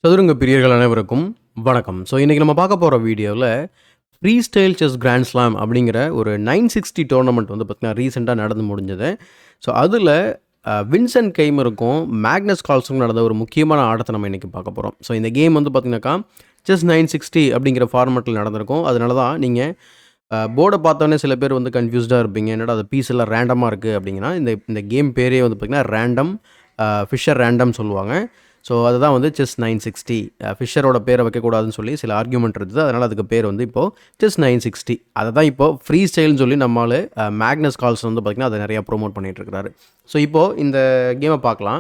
சதுரங்க பிரியர்கள் அனைவருக்கும் வணக்கம். ஸோ இன்றைக்கி நம்ம பார்க்க போகிற வீடியோவில் free style chess grand slam அப்படிங்கிற ஒரு 960 டோர்னமெண்ட் வந்து பார்த்திங்கன்னா ரீசெண்டாக நடந்து முடிஞ்சது. ஸோ அதில் வின்சென்ட் கெய்மருக்கும் மேக்னஸ் கால்ஸுக்கும் நடந்த ஒரு முக்கியமான ஆட்டத்தை நம்ம இன்றைக்கி பார்க்க போகிறோம். ஸோ இந்த கேம் வந்து பார்த்திங்கனாக்கா செஸ் 960 அப்படிங்கிற ஃபார்மெட்டில் நடந்திருக்கும். அதனால தான் நீங்கள் போர்டை பார்த்தோன்னே சில பேர் வந்து கன்ஃபியூஸ்டாக இருப்பீங்க. என்னடா அது பீஸ் எல்லாம் ரேண்டமாக இருக்குது அப்படிங்கன்னா இந்த கேம் பேரே வந்து பார்த்திங்கன்னா ரேண்டம் ஃபிஷர் ரேண்டம் சொல்லுவாங்க. ஸோ அதுதான் வந்து செஸ் 960 ஃபிஷரோட பேரை வைக்கக்கூடாதுன்னு சொல்லி சில ஆர்கியூமெண்ட் இருந்தது. அதனால் அதுக்கு பேர் வந்து இப்போது செஸ் 960. அதை தான் இப்போது ஃப்ரீ ஸ்டைல்னு சொல்லி நம்மால் மேக்னஸ் கால்ஸ் வந்து பார்த்திங்கன்னா அதை நிறையா ப்ரோமோட் பண்ணிகிட்ருக்கிறாரு. ஸோ இப்போது இந்த கேமை பார்க்கலாம்.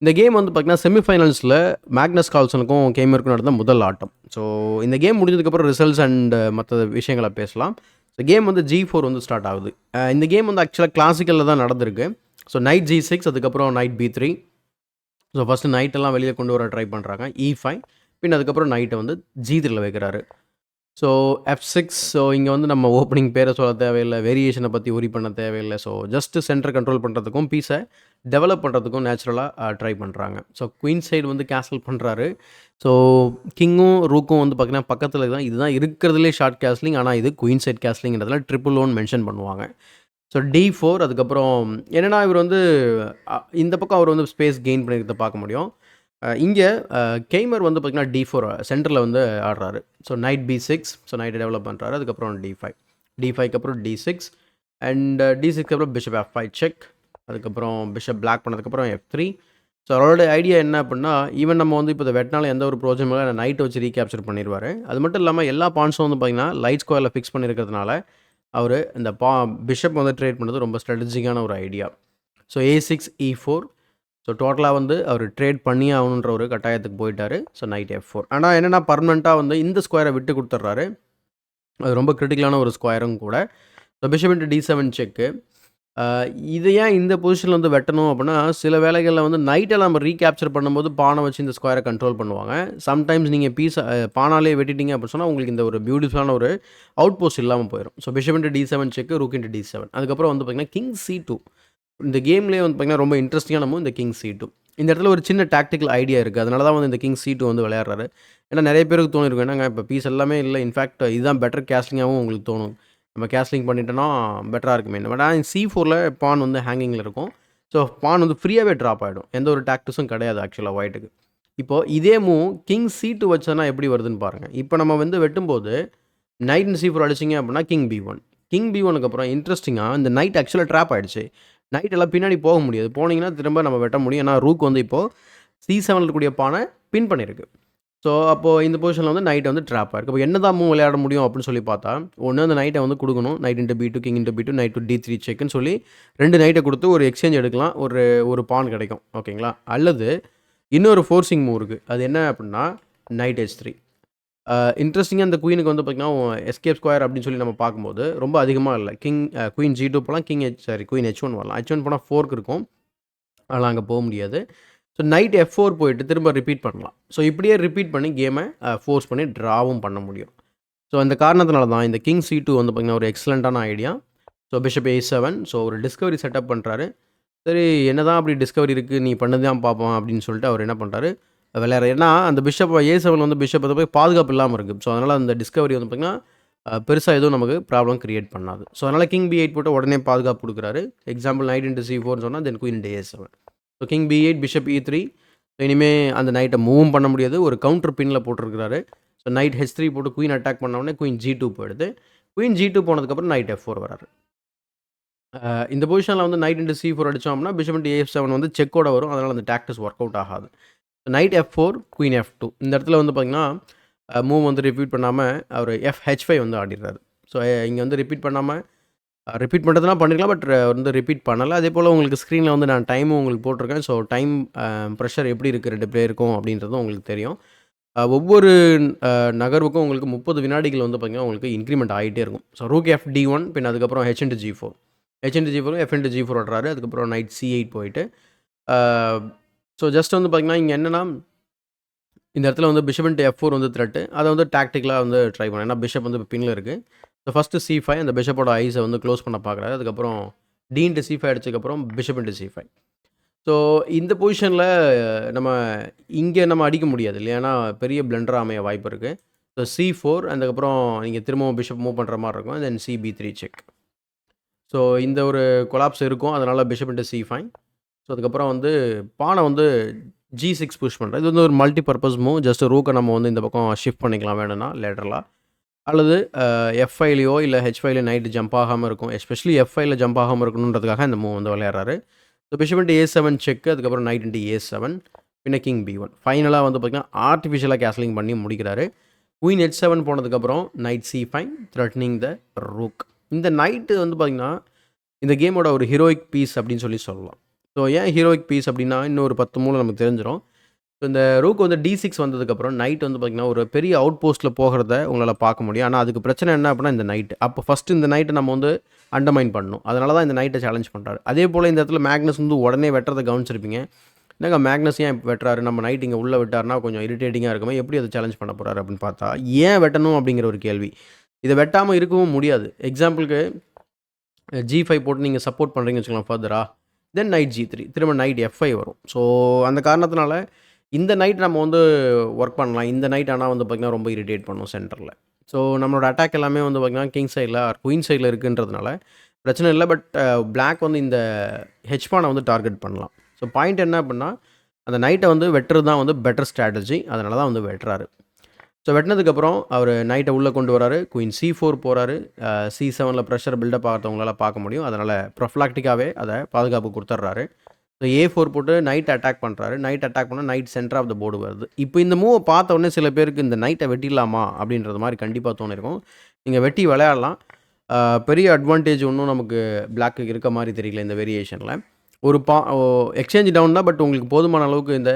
இந்த கேம் வந்து பார்த்திங்கன்னா செமிஃபைனல்ஸில் மேக்னஸ் கால்சனுக்கும் கேமருக்கும் நடந்த முதல் ஆட்டம். ஸோ இந்த கேம் முடிஞ்சதுக்கப்புறம் ரிசல்ட்ஸ் அண்ட் மற்ற விஷயங்களை பேசலாம். ஸோ கேம் வந்து G4 வந்து ஸ்டார்ட் ஆகுது. இந்த கேம் வந்து ஆக்சுவலாக கிளாசிக்கலில் தான் நடந்திருக்கு. ஸோ நைட் G6, அதுக்கப்புறம் நைட் B3. ஸோ ஃபஸ்ட்டு நைட்டெல்லாம் வெளியே கொண்டு வர ட்ரை பண்ணுறாங்க. E5, பின் அதுக்கப்புறம் நைட்டை வந்து G3 வைக்கிறாரு. So F6. ஸோ இங்கே வந்து நம்ம ஓப்பனிங் பேரை சொல்ல தேவையில்லை, வேரியேஷனை பற்றி உரி பண்ண தேவையில்லை. ஸோ ஜஸ்ட்டு சென்டர் கண்ட்ரோல் பண்ணுறதுக்கும் பீஸை டெவலப் பண்ணுறதுக்கும் நேச்சுரலாக ட்ரை பண்ணுறாங்க. ஸோ குயின் சைடு வந்து கேசல் பண்ணுறாரு. ஸோ கிங்கும் ரூக்கும் வந்து பார்த்திங்கன்னா பக்கத்தில் தான், இதுதான் இருக்கிறதுலே ஷார்ட் கேஸ்லிங். ஆனால் இது குயின் சைட் கேஸ்லிங்கிறதுல ட்ரிபிள் ஒன் மென்ஷன் பண்ணுவாங்க. So D4. அதுக்கப்புறம் என்னென்னா இவர் வந்து இந்த பக்கம் அவர் வந்து ஸ்பேஸ் கெயின் பண்ணிக்கிறத பார்க்க முடியும். இங்கே கெய்மர் வந்து பார்த்திங்கன்னா D4 சென்டரில் வந்து ஆடுறாரு. So knight B6. ஸோ நைட்டை டெவலப் பண்ணுறாரு. அதுக்கப்புறம் D5க்கு அப்புறம் D6 அண்ட் D6க்கு அப்புறம் பிஷப் F5 செக். அதுக்கப்புறம் பிஷப் பிளாக் பண்ணதுக்கப்புறம் F3. ஸோ அவரோட ஐடியா என்ன அப்படின்னா, ஈவன் நம்ம வந்து இப்போ இதை வெட்டினால எந்த ஒரு ப்ரோஜனமும் இல்லை, நைட்டை வச்சு ரீகேப்சர் பண்ணிடுவார். அது மட்டும் இல்லாமல் எல்லா பாயிண்ட்ஸும் வந்து பார்த்திங்கன்னா லைட் ஸ்கொயரில் ஃபிக்ஸ் பண்ணியிருக்கிறதுனால அவர் இந்த பிஷப் வந்து ட்ரேட் பண்ணுறது ரொம்ப ஸ்ட்ராட்டஜிக்கான ஒரு idea. So A6 E4. So டோட்டலாக வந்து அவர் ட்ரேட் பண்ணி ஆகணுன்ற ஒரு கட்டாயத்துக்கு போயிட்டார். So night F4. ஆனால் என்னென்னா பர்மனெண்ட்டாக வந்து இந்த ஸ்கொயரை விட்டு கொடுத்துட்றாரு. அது ரொம்ப கிரிட்டிக்கலான ஒரு ஸ்கொயரும் கூட. ஸோ பிஷப் இன்ட்டு D7 செக்கு. இது ஏன் இந்த பொசிஷனில் வந்து வெட்டணும் அப்படின்னா, சில வேளைகளில் வந்து நைட்டெல்லாம் நம்ம ரீகேப்சர் பண்ணும்போது பானை வச்சு இந்த ஸ்கொயரை கண்ட்ரோல் பண்ணுவாங்க. சம்டைம்ஸ் நீங்கள் பானாலே வெட்டிட்டீங்க அப்படின்னு சொன்னால் உங்களுக்கு இந்த ஒரு பியூட்டிஃபுல்லான ஒரு அவுட் போஸ்ட் இல்லாமல் போயிடும். ஸோ பிஷப் இன்ட்டு D7 செக்கு, ரூக் இன்ட்டு D7. அதுக்கப்புறம் வந்து பார்த்திங்கன்னா கிங் C2. இந்த கேம்லேயே வந்து பார்த்திங்கன்னா ரொம்ப இன்ட்ரெஸ்டிங்கான மூவ் இந்த கிங் C2. இந்த இடத்துல ஒரு சின்ன டாக்டிக்கல் ஐடியா இருக்குது. அதனால தான் வந்து இந்த கிங் C2 வந்து விளையாடுறாரு. ஏன்னா நிறைய பேருக்கு தோணிருக்கும், என்னங்க இப்போ பீஸ் எல்லாமே இல்லை, இன்ஃபேக்ட் இதுதான் பெட்டர் கேஸ்லிங்காகவும் உங்களுக்கு தோணும். நம்ம கேஸ்லிங் பண்ணிட்டோன்னா பெட்டராக இருக்குமே. பட் ஆனால் C4ல் பான் வந்து ஹேங்கிங்கில் இருக்கும். ஸோ பான் வந்து ஃப்ரீயாகவே ட்ராப் ஆகிடும். எந்த ஒரு டாக்டிஸும் கிடையாது ஆக்சுவலாக ஒயிட்டுக்கு. இப்போது இதே மூவ் கிங் C2 வச்சோன்னா எப்படி வருதுன்னு பாருங்கள். இப்போ நம்ம வந்து வெட்டும்போது நைட் C4 அடிச்சிங்க அப்படின்னா கிங் B1. கிங் B1க்கு அப்புறம் இன்ட்ரெஸ்டிங்காக இந்த நைட் ஆக்சுவலாக ட்ராப் ஆகிடுச்சு. நைட் எல்லாம் பின்னாடி போக முடியாது. போனீங்கன்னா திரும்ப நம்ம வெட்ட முடியும். ஏன்னா ரூக் வந்து இப்போது C7ல் இருக்கக்கூடிய பானை பின் பண்ணியிருக்கு. ஸோ அப்போது இந்த பொசிஷனில் வந்து நைட்டை வந்து ட்ராப் ஆயிருக்கு. இப்போ என்ன தான் மூவ் விளையாட முடியும் அப்படின்னு சொல்லி பார்த்தா, ஒன்று அந்த நைட்டை வந்து கொடுக்கணும். Night into B2, king into B2, night to D3 செக்குன்னு சொல்லி 2 நைட்டை கொடுத்து ஒரு எக்ஸ்சேஞ்ச் எடுக்கலாம். ஒரு பான் கிடைக்கும். ஓகேங்களா? அல்லது இன்னொரு ஃபோர்சிங் மூவ் இருக்குது. அது என்ன அப்படின்னா நைட் H3. இன்ட்ரெஸ்டிங்காக இந்த குயினுக்கு வந்து பார்த்திங்கன்னா எஸ்கேப் ஸ்கொயர் அப்படின்னு சொல்லி நம்ம பார்க்கும்போது ரொம்ப அதிகமாக இல்லை. குயின் G2 போகலாம், குயின் H1 வரலாம். H1 போனால் 4க்கு இருக்கும். ஆனால் அங்கே போக முடியாது. ஸோ நைட் F4 போயிட்டு திரும்ப ரிப்பீட் பண்ணலாம். ஸோ இப்படியே ரிப்பீட் பண்ணி கேமை ஃபோர்ஸ் பண்ணி ட்ராவும் பண்ண முடியும். ஸோ அந்த காரணத்தினால தான் இந்த கிங் C2 வந்து பார்த்திங்கன்னா ஒரு எக்ஸலண்ட்டான idea. So bishop A7. So ஒரு டிஸ்கவரி செட்டப் பண்ணுறாரு. சரி, என்ன தான் அப்படி டிஸ்கவரி இருக்குது, நீ பண்ணது தான் பார்ப்போம் அப்படின்னு சொல்லிட்டு அவர் என்ன பண்ணுறாரு, விளையாடுற. ஏன்னா அந்த பிஷப் A7 வந்து பிஷப் வந்து போய் பாதுகாப்பு இல்லாமல் இருக்குது. ஸோ அதனால் அந்த டிஸ்கவரி வந்து பார்த்திங்கன்னா பெருசாக எதுவும் நமக்கு ப்ராப்ளம் க்ரியேட் பண்ணாது. ஸோ அதனால் கிங் B8 போட்டு உடனே பாதுகாப்பு கொடுக்குறாரு. எக்ஸாம்பிள் நைட் இன்ட்டு C4 சொன்னால் தென் queen into A7. So king B8, bishop E3. இனிமேல் அந்த நைட்டை மூவும் பண்ண முடியாது. ஒரு கவுண்டர் பின்னில் போட்டிருக்கிறாரு. ஸோ நைட் H3 போட்டு குயின் அட்டாக் பண்ண உடனே குயின் G2 போயிடுது. குயின் G2 போனதுக்கப்புறம் நைட் F4 வராரு. இந்த பொசிஷனில் வந்து நைட் இன்ட்டு C4 அடித்தோம்னா பிஷப் இன்ட்டு A7 வந்து செக்கோட வரும். அதனால் அந்த டாக்டிஸ் ஒர்க் அவுட் ஆகாது. Knight F4, queen F2. இந்த இடத்துல வந்து பார்த்திங்கன்னா மூவ் வந்து ரிப்பீட் பண்ணாமல் அவர் FH5 வந்து ஆடிடுறாரு. ஸோ இங்கே வந்து ரிப்பீட் பண்ணாமல் ரிப்பீட் பண்ணுறதுனா பண்ணிக்கலாம். பட் வந்து ரிப்பீட் பண்ணலை. அதே போல் உங்களுக்கு ஸ்க்ரீனில் வந்து நான் டைமும் உங்களுக்கு போட்டிருக்கேன். ஸோ டைம் ப்ரெஷர் எப்படி இருக்குது 2 பிளேயருக்கும் அப்படின்றதும் உங்களுக்கு தெரியும். ஒவ்வொரு நகர்வுக்கும் உங்களுக்கு 30 வினாடிகள் வந்து பார்த்திங்கன்னா உங்களுக்கு இன்க்ரிமெண்ட் ஆகிட்டே இருக்கும். ஸோ ரூக் FD1, பின் அதுக்கப்புறம் H into G4, H into G4, F into G4 ஆடுறாரு. அதுக்கப்புறம் நைட் C8 போயிட்டு ஸோ ஜஸ்ட் வந்து பார்த்திங்கன்னா இங்கே என்னென்னா இந்த இடத்துல வந்து பிஷப் இன்ட்டு F4 வந்து த்ரெட்டு. அதை வந்து டாக்டிக்கலாக வந்து ட்ரை பண்ணேன். ஏன்னா பிஷப் வந்து இப்போ பின்னில் இருக்குது. ஸோ ஃபஸ்ட்டு C5 அந்த பிஷப்போட ஐஸை வந்து க்ளோஸ் பண்ண பார்க்குறாரு. அதுக்கப்புறம் D இன்ட்டு C5 அடிச்சதுக்கப்புறம் பிஷப் இன்ட்டு C5. ஸோ இந்த பொசிஷனில் நம்ம இங்கே நம்ம அடிக்க முடியாது இல்லையா? ஏன்னா பெரிய பிளண்டரா அமைய வாய்ப்பு இருக்குது. ஸோ C4 அதுக்கப்புறம் நீங்கள் திரும்பவும் பிஷப் மூவ் பண்ணுற மாதிரி இருக்கும். தென் CB3 செக். ஸோ இந்த ஒரு கொலாப்ஸ் இருக்கும். அதனால் பிஷப் இன்ட்டு C5. ஸோ அதுக்கப்புறம் வந்து பானை வந்து G6 புஷ் பண்ணுறேன். இது வந்து ஒரு மல்டி பர்பஸ் மூவ். ஜஸ்ட் ரூக்கை நம்ம வந்து இந்த பக்கம் ஷிஃப்ட் பண்ணிக்கலாம் வேணும்னா லேட்டரலாக. அல்லது F5லையோ இல்லை H5ல நைட்டு ஜம்ப் ஆகாமல் இருக்கும். எஸ்பெஷலி F5ல ஜம்ப் ஆகாமல் இருக்கணுன்றதுக்காக இந்த மூவ் வந்து விளையாடுறாரு. So bishop into A7 check. அதுக்கப்புறம் நைட் இன்ட்டு A7 பின்ன கிங் B1. ஃபைனலாக வந்து பார்த்திங்கன்னா ஆர்டிஃபிஷியலாக கேஸ்லிங் பண்ணி முடிக்கிறாரு. குயின் H7 போனதுக்கப்புறம் நைட் C5 த்ரெட்னிங் த ரூக். இந்த நைட்டு வந்து பார்த்திங்கன்னா இந்த கேமோட ஒரு ஹீரோயிக் பீஸ் அப்படின்னு சொல்லலாம். ஸோ ஏன் ஹீரோயிக் பீஸ் அப்படின்னா இன்னும் ஒரு 10 மூலம் நமக்கு தெரிஞ்சிடும். ஸோ இந்த ரூக் வந்து D6 வந்ததுக்கப்புறம் நைட் வந்து பார்த்திங்கன்னா ஒரு பெரிய அவுட் போஸ்ட்டில் போகிறத உங்களால் பார்க்க முடியும். ஆனால் அதுக்கு பிரச்சனை என்ன அப்படின்னா இந்த நைட்டு. அப்போ ஃபஸ்ட்டு இந்த நைட்டை நம்ம வந்து அண்டர்மைன் பண்ணணும். அதனால தான் இந்த நைட்டை சேலஞ்ச் பண்ணுறாரு. அதே போல் இந்த இடத்துல மேக்னஸ் வந்து உடனே வெட்டுறதை கவனிச்சிருப்பீங்க. என்னங்க மேக்னஸ் ஏன் வெட்டுறாரு, நம்ம நைட் இங்கே உள்ளே விட்டார்னா கொஞ்சம் இரிட்டேட்டிங்காக இருக்குமே, எப்படி அதை சேலஞ்ச் பண்ண போகிறாரு அப்படின்னு பார்த்தா ஏன் வெட்டணும் அப்படிங்கிற ஒரு கேள்வி. இதை வெட்டாமல் இருக்கவும் முடியாது. எக்ஸாம்பிளுக்கு G5 போட்டு நீங்கள் சப்போர்ட் பண்ணுறீங்கன்னு வச்சுக்கலாம் ஃபர்தராக. தென் நைட் G3 திரும்ப நைட் F5 வரும். ஸோ அந்த காரணத்தினால இந்த நைட் நம்ம வந்து ஒர்க் பண்ணலாம். இந்த நைட் ஆனால் வந்து பார்த்திங்கன்னா ரொம்ப இரிட்டேட் பண்ணும் சென்டரில். ஸோ நம்மளோட அட்டாக் எல்லாமே வந்து பார்த்திங்கன்னா கிங் சைடில் குயின் சைடில் இருக்குன்றதுனால பிரச்சனை இல்லை. பட் பிளாக் வந்து இந்த ஹெச்பானை வந்து டார்கெட் பண்ணலாம். ஸோ பாயிண்ட் என்ன அப்படின்னா அந்த நைட்டை வந்து வெட்டுறது தான் வந்து பெட்டர் ஸ்ட்ராட்டஜி. அதனால தான் வந்து வெட்டுறாரு. ஸோ வெட்டினதுக்கப்புறம் அவர் நைட்டை உள்ளே கொண்டு வராரு. குயின் C4 போகிறாரு. C7ல் ப்ரெஷர் பில்டப் ஆகிறவங்களால பார்க்க முடியும். அதனால் ப்ரொஃப்ளாக்டிக்காகவே அதை பாதுகாப்பு கொடுத்துட்றாரு. ஸோ A4 போட்டு நைட் அட்டாக் பண்ணுறாரு. நைட் அட்டாக் பண்ணால் knight center of the board வருது. இப்போ இந்த மூவை பார்த்த உடனே சில பேருக்கு இந்த நைட்டை வெட்டிடலாமா அப்படின்றது மாதிரி கண்டிப்பாக தோணிருக்கும். நீங்கள் வெட்டி விளையாடலாம். பெரிய அட்வான்டேஜ் ஒன்றும் நமக்கு பிளாக்கு இருக்க மாதிரி தெரியல இந்த வேரியேஷனில். ஒரு எக்ஸ்சேஞ்ச் டவுன் தான். பட் உங்களுக்கு போதுமான அளவுக்கு இந்த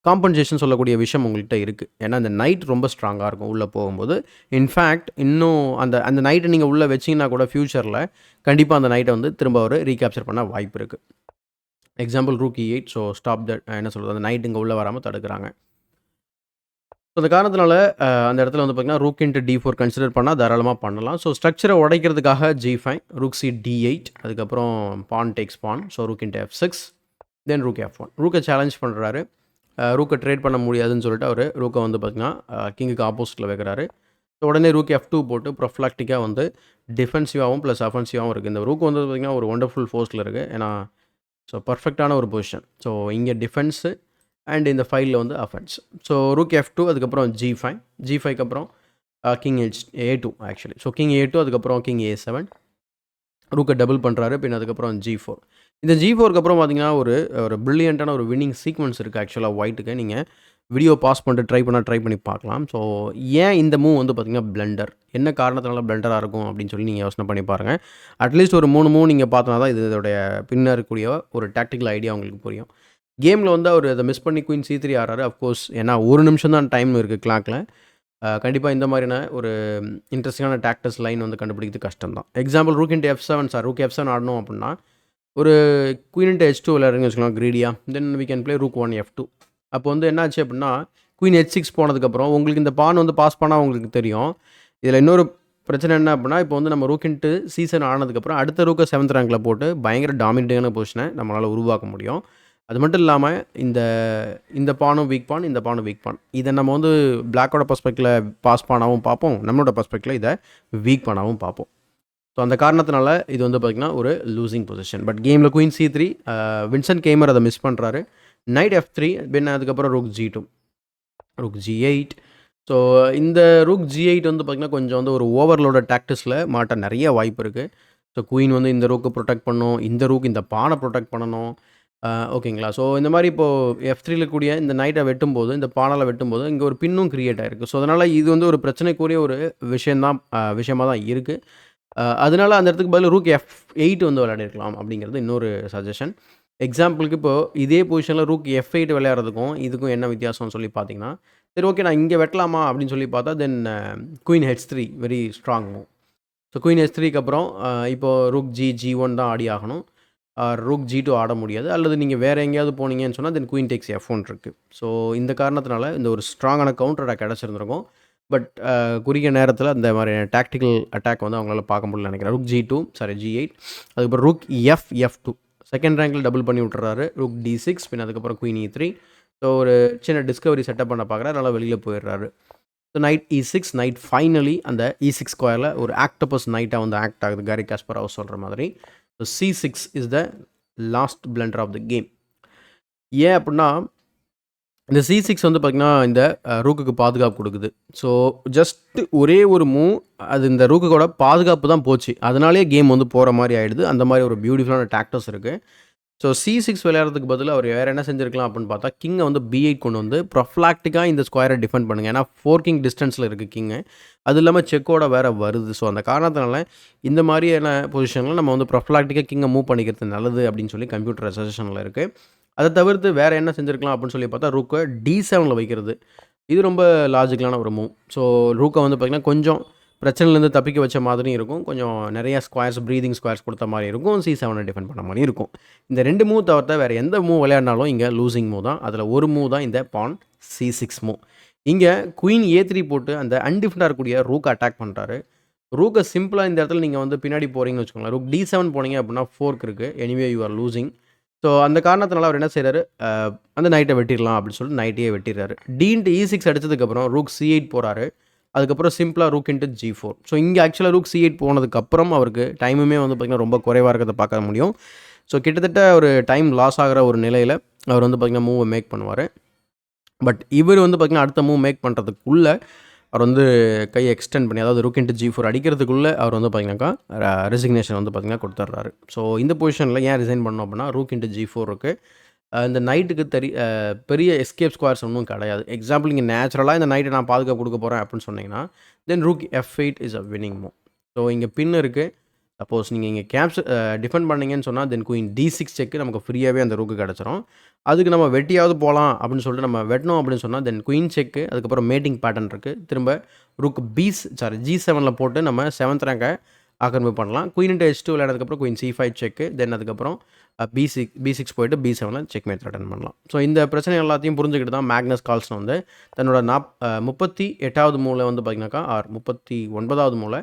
காம்பன்சேஷன் சொல்லக்கூடிய விஷயம் உங்கள்கிட்ட இருக்குது. ஏன்னா அந்த நைட் ரொம்ப ஸ்ட்ராங்காக இருக்கும் உள்ளே போகும்போது. இன்ஃபேக்ட் இன்னும் அந்த நைட்டை நீங்கள் உள்ளே வச்சிங்கன்னா கூட ஃப்யூச்சரில் கண்டிப்பாக அந்த நைட்டை வந்து திரும்ப அவர் ரீகேப்சர் பண்ண வாய்ப்பு இருக்குது. Example rook E8. So stop that என்ன சொல்கிறது, அந்த நைட் இங்கே உள்ளே வராமல் தடுக்கிறாங்க. ஸோ அந்த காரணத்தினால அந்த இடத்துல வந்து பார்த்திங்கன்னா ரூக் இன்ட்டு D4 கன்சிடர் பண்ணால் தாராளமாக பண்ணலாம். ஸோ ஸ்ட்ரக்சரை உடைக்கிறதுக்காக G5 ரூக் C D8 அதுக்கப்புறம் பான் டேக்ஸ் பான். ஸோ ரூக் இன்ட்டு F6 தென் ரூக் F1. ரூக்கை சேலஞ்ச் பண்ணுறாரு. ரூக்கை ட்ரேட் பண்ண முடியாதுன்னு சொல்லிட்டு அவர் ரூக்கை வந்து பார்த்திங்கன்னா கிங்குக்கு ஆப்போசிட்டில் வைக்கிறாரு. ஸோ உடனே ரூக் F2 போட்டு ப்ரொஃப்ளாக்டிக்காக வந்து டிஃபென்சிவாகவும் ப்ளஸ் அஃபென்சிவாகவும் இருக்குது. இந்த ரூக் வந்து பார்த்திங்கன்னா ஒரு ஒண்டர்ஃபுல் ஃபோர்ஸில் இருக்குது. ஏன்னா ஸோ பர்ஃபெக்டான ஒரு பொசிஷன். ஸோ இங்கே டிஃபென்ஸு அண்ட் இந்த ஃபைலில் வந்து அஃபென்ஸ். ஸோ ரூக் F2 அதுக்கப்புறம் G5 அப்புறம் king A2 actually. So king A2 அதுக்கப்புறம் கிங் A7 ரூக்கை டபுள் பண்ணுறாரு. பின் அதுக்கப்புறம் G4. இந்த G4க்கு அப்புறம் பார்த்தீங்கன்னா ஒரு பிரில்லியண்ட்டான ஒரு வின்னிங் சீக்வன்ஸ் இருக்குது ஆக்சுவலாக ஒயிட்டுக்கு. நீங்கள் வீடியோ பாஸ் பண்ணிட்டு ட்ரை பண்ணி பார்க்கலாம். ஸோ ஏன் இந்த மூவ் வந்து பார்த்திங்கன்னா பிளண்டர், என்ன காரணத்தினால பிளண்டராக இருக்கும் அப்படின்னு சொல்லி நீங்கள் யோசனை பண்ணி பாருங்கள். அட்லீஸ்ட் ஒரு 3 மூவ் நீங்கள் பார்த்தனா தான் இதோடைய பின்னர் இருக்கக்கூடிய ஒரு டாக்டிக்கல் ஐடியா உங்களுக்கு புரியும். கேமில் வந்து அவர் அதை மிஸ் பண்ணி குயின் C3 ஆடுறாரு. அஃப்கோர்ஸ் ஏன்னா ஒரு நிமிஷம் தான் டைம் இருக்குது கிளாக்கில். கண்டிப்பாக இந்த மாதிரியான ஒரு இன்ட்ரெஸ்டிங்கான டாக்டிக்ஸ் லைன் வந்து கண்டுபிடிக்கிறது கஷ்டம் தான். Example rook into F7 sir rook F7 ஆடணும் அப்படின்னா ஒரு குயின் இன்ட்டு H2 விளையாடுறீங்கன்னு வச்சுக்கலாம் கிரீடியாக. Then we can play rook 1 F2. அப்போ வந்து என்ன ஆச்சு அப்படின்னா குயின் H6 போனதுக்கப்புறம் உங்களுக்கு இந்த பான் வந்து பாஸ் பண்ணால் உங்களுக்கு தெரியும். இதில் இன்னொரு பிரச்சனை என்ன அப்படின்னா இப்போ வந்து நம்ம ரூக் இன்ட்டு C7 ஆனதுக்கப்புறம் அடுத்த ரூக்கை 7th ரேங்கில் போட்டு பயங்கர டாமினேட்டான பொசிஷனை நம்மளால் உருவாக்க முடியும். அது மட்டும் இல்லாமல் இந்த பானும் வீக் பான், இந்த பானும் வீக் பான். இதை நம்ம வந்து பிளாக்கோட பர்ஸ்பெக்டில் பாஸ் பானாகவும் பார்ப்போம், நம்மளோட பர்ஸ்பெக்டில் இதை வீக் பானாகவும் பார்ப்போம். ஸோ அந்த காரணத்தினால இது வந்து பார்த்திங்கன்னா ஒரு லூசிங் பொசிஷன். பட் கேமில் குயின் C3 வின்சென்ட் கேமர் அதை மிஸ் பண்ணுறாரு. நைட் F3 பின் அதுக்கப்புறம் rook G2 rook G8. So இந்த ரூக் G8 வந்து பார்த்திங்கன்னா கொஞ்சம் வந்து ஒரு ஓவர்லோட டாக்டிக்ஸில் மாட்ட நிறைய வாய்ப்பு இருக்குது. ஸோ குயின் வந்து இந்த ரூக்கை ப்ரொடெக்ட் பண்ணணும், இந்த ரூக் இந்த பானை ப்ரொடெக்ட் பண்ணணும். ஓகேங்களா. ஸோ இந்த மாதிரி இப்போது F3ல கூடிய இந்த நைட்டை வெட்டும்போது, இந்த பானால் வெட்டும்போது இங்கே ஒரு பின்னும் க்ரியேட் ஆகிருக்கு. ஸோ அதனால் இது வந்து ஒரு பிரச்சனைக்குரிய ஒரு விஷயமாக தான் இருக்குது. அதனால அந்த இடத்துக்கு பதில் ரூக் F8 வந்து விளையாடிருக்கலாம் அப்படிங்கிறது இன்னொரு சஜஷன். எக்ஸாம்பிளுக்கு இப்போது இதே பொசிஷனில் ரூக் F8 விளையாடுறதுக்கும் இதுக்கும் என்ன வித்தியாசம்னு சொல்லி பார்த்தீங்கன்னா, சரி ஓகே நான் இங்கே வெட்டலாமா அப்படின்னு சொல்லி பார்த்தா then queen H3 very strong move. So queen H3க்கு அப்புறம் இப்போது ரூக் G1 தான் ஆடி ஆகணும். ரூக் G2 ஆட முடியாது. அல்லது நீங்கள் வேறு எங்கேயாவது போனீங்கன்னு சொன்னால் தென் குயின் டேக்ஸ் F1 இருக்குது. ஸோ இந்த காரணத்தினால இந்த ஒரு ஸ்ட்ராங்கான கவுண்டர் அட்டாக் கிடச்சிருந்துருக்கும். பட் குறுகிய நேரத்தில் அந்த மாதிரி டாக்டிக்கல் அட்டாக் வந்து அவங்களால பார்க்க முடியல நினைக்கிறேன். ரூக் G8 அதுக்கப்புறம் ரூக் F2 செகண்ட் ரேங்கில் டபுள் பண்ணி விட்டுறாரு. ரூக் D6 பின் அதுக்கப்புறம் குயின் E3. ஸோ ஒரு சின்ன டிஸ்கவரி செட்டப் பண்ண பார்க்குறாரு. அதனால் வெளியில் போயிடுறாரு. So night E6 night finally அந்த E6 ஸ்கொயரில் ஒரு ஆக்டோபஸ் நைட்டாக வந்து ஆக்ட் ஆகுது கேரி காஸ்பரோவ் சொல்கிற மாதிரி. So C6 is the last blunder of the game. ஏன் அப்படின்னா இந்த C6 வந்து பார்த்திங்கன்னா இந்த ரூக்குக்கு பாதுகாப்பு கொடுக்குது. ஸோ ஜஸ்ட் ஒரே ஒரு மூவ் அது இந்த ரூக்குக்கோட பாதுகாப்பு தான் போச்சு. அதனாலேயே கேம் வந்து போகிற மாதிரி ஆகிடுது. அந்த மாதிரி ஒரு பியூட்டிஃபுல்லான டாக்டர்ஸ் இருக்குது. ஸோ C6 விளையாடுறதுக்கு பதிலாக அவர் வேறு என்ன செஞ்சுருக்கலாம் அப்படின்னு பார்த்தா கிங்கை வந்து B8 கொண்டு வந்து ப்ரொஃப்ளாக்டிக்காக இந்த ஸ்கொயரை டிஃபெண்ட் பண்ணுங்கள். ஏன்னா 4 கிங் டிஸ்டன்ஸில் இருக்குது கிங்கு. அது இல்லாமல் செக்கோட வேறு வருது. ஸோ அந்த காரணத்தினால இந்த மாதிரியான பொசிஷனில் நம்ம வந்து ப்ரொஃப்ளாக்டிக்காக கிங்கை மூவ் பண்ணிக்கிறது நல்லது அப்படின்னு சொல்லி கம்ப்யூட்டர் சஜஷனில் இருக்குது. அதை தவிர்த்து வேறு என்ன செஞ்சுருக்கலாம் அப்படின்னு சொல்லி பார்த்தா ரூக்கை D7 வைக்கிறது. இது ரொம்ப லாஜிக்கலான ஒரு மூவ். ஸோ ரூக்கை வந்து பார்த்திங்கன்னா கொஞ்சம் பிரச்சனையிலேருந்து தப்பிக்க வச்ச மாதிரியும் இருக்கும். கொஞ்சம் நிறையா ஸ்கொயர்ஸ் ப்ரீதிங் ஸ்கொயர்ஸ் கொடுத்த மாதிரி இருக்கும். C7 டிஃபெண்ட் பண்ண மாதிரி இருக்கும். இந்த 2 மூவ் தவிர்த்த வேறு எந்த மூவ் விளையாடினாலும் இங்கே லூசிங் மூவ் தான். அதில் ஒரு மூவ் தான் இந்த பான் C6 மூவ். இங்கே குயின் A3 போட்டு அந்த அன்டிஃபெண்டாக இருக்கக்கூடிய ரூக்கை அட்டாக் பண்ணுறாரு. ரூக்கை சிம்பிளாக இந்த இடத்துல நீங்கள் வந்து பின்னாடி போகிறீங்கன்னு வச்சுக்கோங்களேன். ரூக் D7 போனீங்க அப்படின்னா ஃபோர்க் இருக்குது. Anyway you are losing. So அந்த காரணத்தினால அவர் என்ன செய்கிறாரு, அந்த நைட்டை வெட்டிடலாம் அப்படின்னு சொல்லிட்டு நைட்டையே வெட்டிடுறாரு. D/E6 அடித்ததுக்கப்புறம் ரூக் C8 போகிறாரு. அதுக்கப்புறம் சிம்பிளாக ரூக் இன்ட்டு G4. ஸோ இங்கே ஆக்சுவலாக ரூக் C8 போனதுக்கப்புறம் அவருக்கு டைமுமே வந்து பார்த்திங்கன்னா ரொம்ப குறைவாக இருக்கிறத பார்க்க முடியும். ஸோ கிட்டத்தட்ட ஒரு டைம் லாஸ் ஆகிற ஒரு நிலையில் அவர் வந்து பார்த்திங்கன்னா மூவை மேக் பண்ணுவார். பட் இவர் வந்து பார்த்திங்கன்னா அடுத்த மூவ் மேக் பண்ணுறதுக்குள்ளே அவர் வந்து கையை எக்ஸ்டெண்ட் பண்ணி அதாவது ரூக் இன்ட்டு G4 அடிக்கிறதுக்குள்ளே அவர் வந்து பார்த்திங்கனாக்கா ரெசிக்னேஷன் வந்து பார்த்திங்கன்னா கொடுத்துட்றாரு. ஸோ இந்த பொசிஷனில் ஏன் ரிசைன் பண்ணோம் அப்படின்னா ரூக் இன்ட்டு G4 இருக்குது. இந்த நைட்டுக்கு பெரிய எஸ்கேப் ஸ்கொயர்ஸ் ஒன்றும் கிடையாது. எக்ஸாம்பிள் இங்கே நேச்சுரலாக இந்த நைட்டை நான் பாதுகாப்பு கொடுக்க போகிறேன் அப்படின்னு சொன்னீங்கன்னா then rook F8 is a winning move. So இங்கே பின் இருக்குது. சப்போஸ் நீங்கள் இங்கே டிஃபெண்ட் பண்ணிங்கன்னு சொன்னால் தென் குயின் D6 செக்கு நமக்கு ஃப்ரீயாகவே அந்த ரூக்கு கிடச்சிரும். அதுக்கு நம்ம வெட்டியாவது போகலாம் அப்படின்னு சொல்லிட்டு நம்ம வெட்டணும் அப்படின்னு சொன்னால் தென் குயின் செக்கு அதுக்கப்புறம் மேட்டிங் பேட்டர்ன் இருக்குது. திரும்ப ரூக் G7 போட்டு நம்ம 7th ரேங்கை ஆக்கிரமிப்பு பண்ணலாம். குயின் இன்ட்டு H2 விளையாடுறதுக்கப்புறம் குயின் C5 செக்கு தென் அதுக்கப்புறம் B6 போயிட்டு B7 செக் மேட் ரிட்டர்ன் பண்ணலாம். ஸோ இந்த பிரச்சனை எல்லாத்தையும் புரிஞ்சுக்கிட்டு தான் மேக்னஸ் கால்சன் வந்து தன்னோட 38வது மூவில் வந்து பார்த்திங்கனாக்கா 39வது மூவில்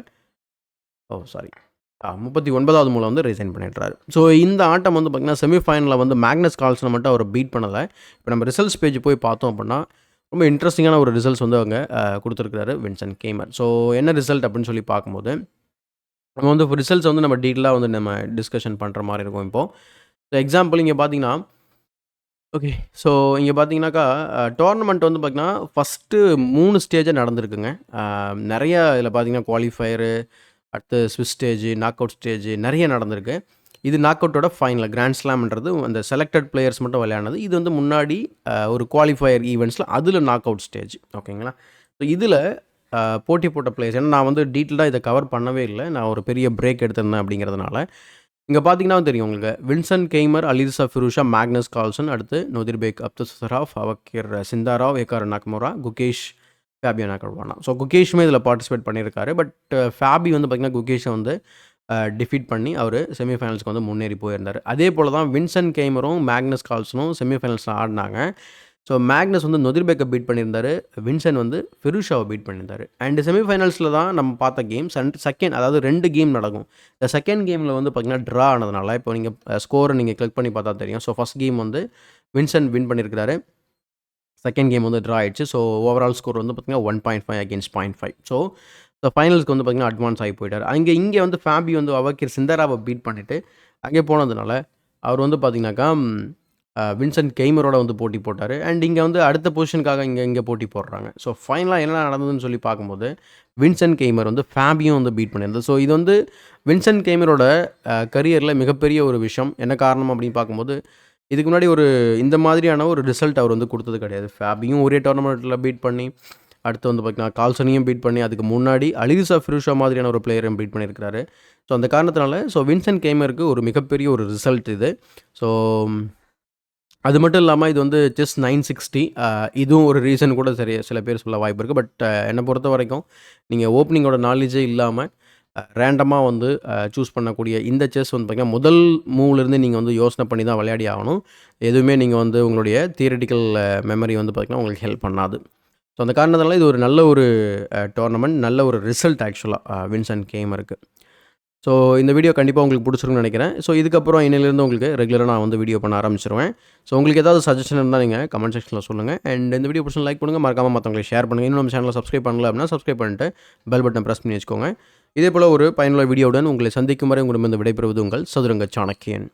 39வது மூலம் வந்து ரிசைன் பண்ணிடுறாரு. ஸோ இந்த ஆட்டம் வந்து பார்த்திங்கன்னா செமிஃபைனலில் வந்து மேக்னஸ் கால்சனை மட்டும் அவர் பீட் பண்ணலை. இப்போ நம்ம ரிசல்ட்ஸ் பேஜ் போய் பார்த்தோம் அப்படின்னா ரொம்ப இன்ட்ரெஸ்டிங்கான ஒரு ரிசல்ட்ஸ் வந்து அவங்க கொடுத்துருக்காரு வின்சென்ட் கேமர். ஸோ என்ன ரிசல்ட் அப்படின்னு சொல்லி பார்க்கும்போது நம்ம வந்து ரிசல்ட்ஸ் வந்து நம்ம டீட்டெயிலாக வந்து நம்ம டிஸ்கஷன் பண்ணுற மாதிரி இருக்கும். இப்போது ஸோ எக்ஸாம்பிள் இங்கே பார்த்தீங்கன்னா ஓகே. ஸோ இங்கே பார்த்தீங்கன்னாக்கா டோர்னமெண்ட் வந்து பார்த்திங்கன்னா ஃபஸ்ட்டு 3 ஸ்டேஜாக நடந்திருக்குங்க. நிறையா இதில் பார்த்தீங்கன்னா குவாலிஃபயரு அடுத்து Swiss stage knock out stage நிறைய நடந்திருக்கு. இது நாக் அவுட்டோட ஃபைனல் கிராண்ட் ஸ்லாம்ன்றது அந்த செலக்டட் பிளேயர்ஸ் மட்டும் விளையாடுனது. இது வந்து முன்னாடி ஒரு குவாலிஃபயர் ஈவெண்ட்ஸில் அதில் நாக் அவுட் ஸ்டேஜ் ஓகேங்களா. ஸோ இதில் போட்டி போட்ட பிளேயர்ஸ் ஏன்னா நான் வந்து டீட்டெயிலாக இதை கவர் பண்ணவே இல்லை. நான் ஒரு பெரிய பிரேக் எடுத்திருந்தேன் அப்படிங்கிறதுனால இங்கே பார்த்தீங்கன்னா தெரியும் உங்களுக்கு வின்சென்ட் கெய்மர், அலிசா ஃபிரூஷா, மேக்னஸ் கால்சன், அடுத்து நொதிர்பேக் அப்துசராஃப், அவக்கிர் சிந்தாராவ், ஏகார் நாக்மோரா, குகேஷ், ஃபேபியோ கர்வானா. ஸோ குகேஷுமே இதில் பார்ட்டிசிபேட் பண்ணியிருக்காரு. பட் ஃபேபி வந்து பார்த்திங்கன்னா குகேஷை வந்து டிஃபீட் பண்ணி அவர் செமிஃபைனல்ஸ்க்கு வந்து முன்னேறி போயிருந்தார். அதே போல் தான் வின்சென்ட் கெய்மரும் மேக்னஸ் கால்சனும் செமிஃபைனல்ஸில் ஆடினாங்க. ஸோ மேக்னஸ் வந்து நொதிர்பேக்கை பீட் பண்ணியிருந்தார். வின்சென்ட் வந்து ஃபிரூஷாவை பீட் பண்ணியிருந்தார். அண்டு செமிஃபைனல்ஸில் தான் நம்ம பார்த்த கேம் செகண்ட் அதாவது 2 கேம் நடக்கும். இந்த செகண்ட் கேமில் வந்து பார்த்திங்கன்னா ட்ரா ஆனதுனால இப்போ நீங்கள் ஸ்கோரை நீங்கள் கிளிக் பண்ணி பார்த்தா தெரியும். ஸோ ஃபஸ்ட் கேம் வந்து வின்சென்ட் வின் பண்ணியிருக்கிறாரு. செகண்ட் கேம் வந்து ட்ரா ஆகிடுச்சு. ஸோ ஓவரால் ஸ்கோர் வந்து பார்த்திங்கன்னா 1.5 அகேன்ஸ்ட் 0.5. ஸோ ஃபைனல்ஸ்க்கு வந்து பார்த்திங்கன்னா அட்வான்ஸ் ஆகி போயிட்டார். இங்கே வந்து ஃபேபி வந்து அவக்கிர் சிந்தாராவை பீட் பண்ணிவிட்டு அங்கே போனதுனால அவர் வந்து பார்த்திங்கனாக்கா வின்சென்ட் கெய்மரோட வந்து போட்டி போட்டார். அண்ட் இங்கே வந்து அடுத்த பொசிஷனுக்காக இங்கே போட்டி போடுறாங்க. ஸோ ஃபைனலாக என்ன நடந்ததுன்னு சொல்லி பார்க்கும்போது வின்சென்ட் கெய்மர் வந்து ஃபேபியும் வந்து பீட் பண்ணியிருந்தது. ஸோ இது வந்து வின்சென்ட் கெய்மரோட கரியரில் மிகப்பெரிய ஒரு விஷயம். என்ன காரணம் அப்படின்னு பார்க்கும்போது இதுக்கு முன்னாடி இந்த மாதிரியான ஒரு ரிசல்ட் அவர் வந்து கொடுத்தது கிடையாது. ஃபேபியும் ஒரே டோர்னமெண்ட்டில் பீட் பண்ணி அடுத்து வந்து பார்த்திங்கன்னா கால்சனையும் பீட் பண்ணி அதுக்கு முன்னாடி அலிசா ஃபிரூஷா மாதிரியான ஒரு பிளேயரையும் பீட் பண்ணியிருக்கிறாரு. ஸோ அந்த காரணத்தினால வின்சென்ட் கெய்மருக்கு ஒரு மிகப்பெரிய ஒரு ரிசல்ட் இது. ஸோ அது மட்டும் இல்லாமல் இது வந்து செஸ் 960 இதுவும் ஒரு ரீசன் கூட சில பேர் சொல்ல வாய்ப்பு இருக்குது. பட் என்னை பொறுத்த வரைக்கும் நீங்கள் ஓப்பனிங்கோட நாலேஜே இல்லாமல் ரேண்டமாக வந்து சூஸ் பண்ணக்கூடிய இந்த செஸ் வந்து பார்த்திங்கன்னா முதல் மூவ்லேருந்து நீங்கள் வந்து யோசனை பண்ணி தான் விளையாடி ஆகணும். எதுவுமே நீங்கள் வந்து உங்களுடைய தியரிட்டிக்கல் மெமரி வந்து பார்த்திங்கன்னா உங்களுக்கு ஹெல்ப் பண்ணாது. ஸோ அந்த காரணத்தினால இது ஒரு நல்ல ஒரு டோர்னமெண்ட், நல்ல ஒரு ரிசல்ட் ஆக்சுவலாக வின்சென்ட் கெய்மருக்கு. ஸோ இந்த வீடியோ கண்டிப்பாக உங்களுக்கு பிடிச்சிருக்குன்னு நினைக்கிறேன். ஸோ இதுக்கப்புறம் இன்னையிலேருந்து உங்களுக்கு ரெகுலராக நான் வந்து வீடியோ பண்ண ஆரம்பிச்சிருவேன். ஸோ உங்களுக்கு ஏதாவது சஜஷன் இருந்தால் நீங்கள் கமெண்ட் செக்ஷனில் சொல்லுங்கள். அண்ட் இந்த வீடியோ பிடிச்சா லைக் பண்ணுங்கள், மறக்காமல் மற்றவங்களுக்கு ஷேர் பண்ணுங்கள். இன்னும் நம்ம சேனலை சப்ஸ்கிரைப் பண்ணல அப்படின்னா சப்ஸ்கிரைப் பண்ணிட்டு பெல் பட்டனை ப்ரெஸ் பண்ணி வச்சுக்கோங்க. இதே போல் ஒரு பயனுள்ள வீடியோவுடன் உங்களை சந்திக்கும் வரை உங்களிடமிருந்து விடைபெறுவது உங்கள் சதுரங்க சாணக்கியன்.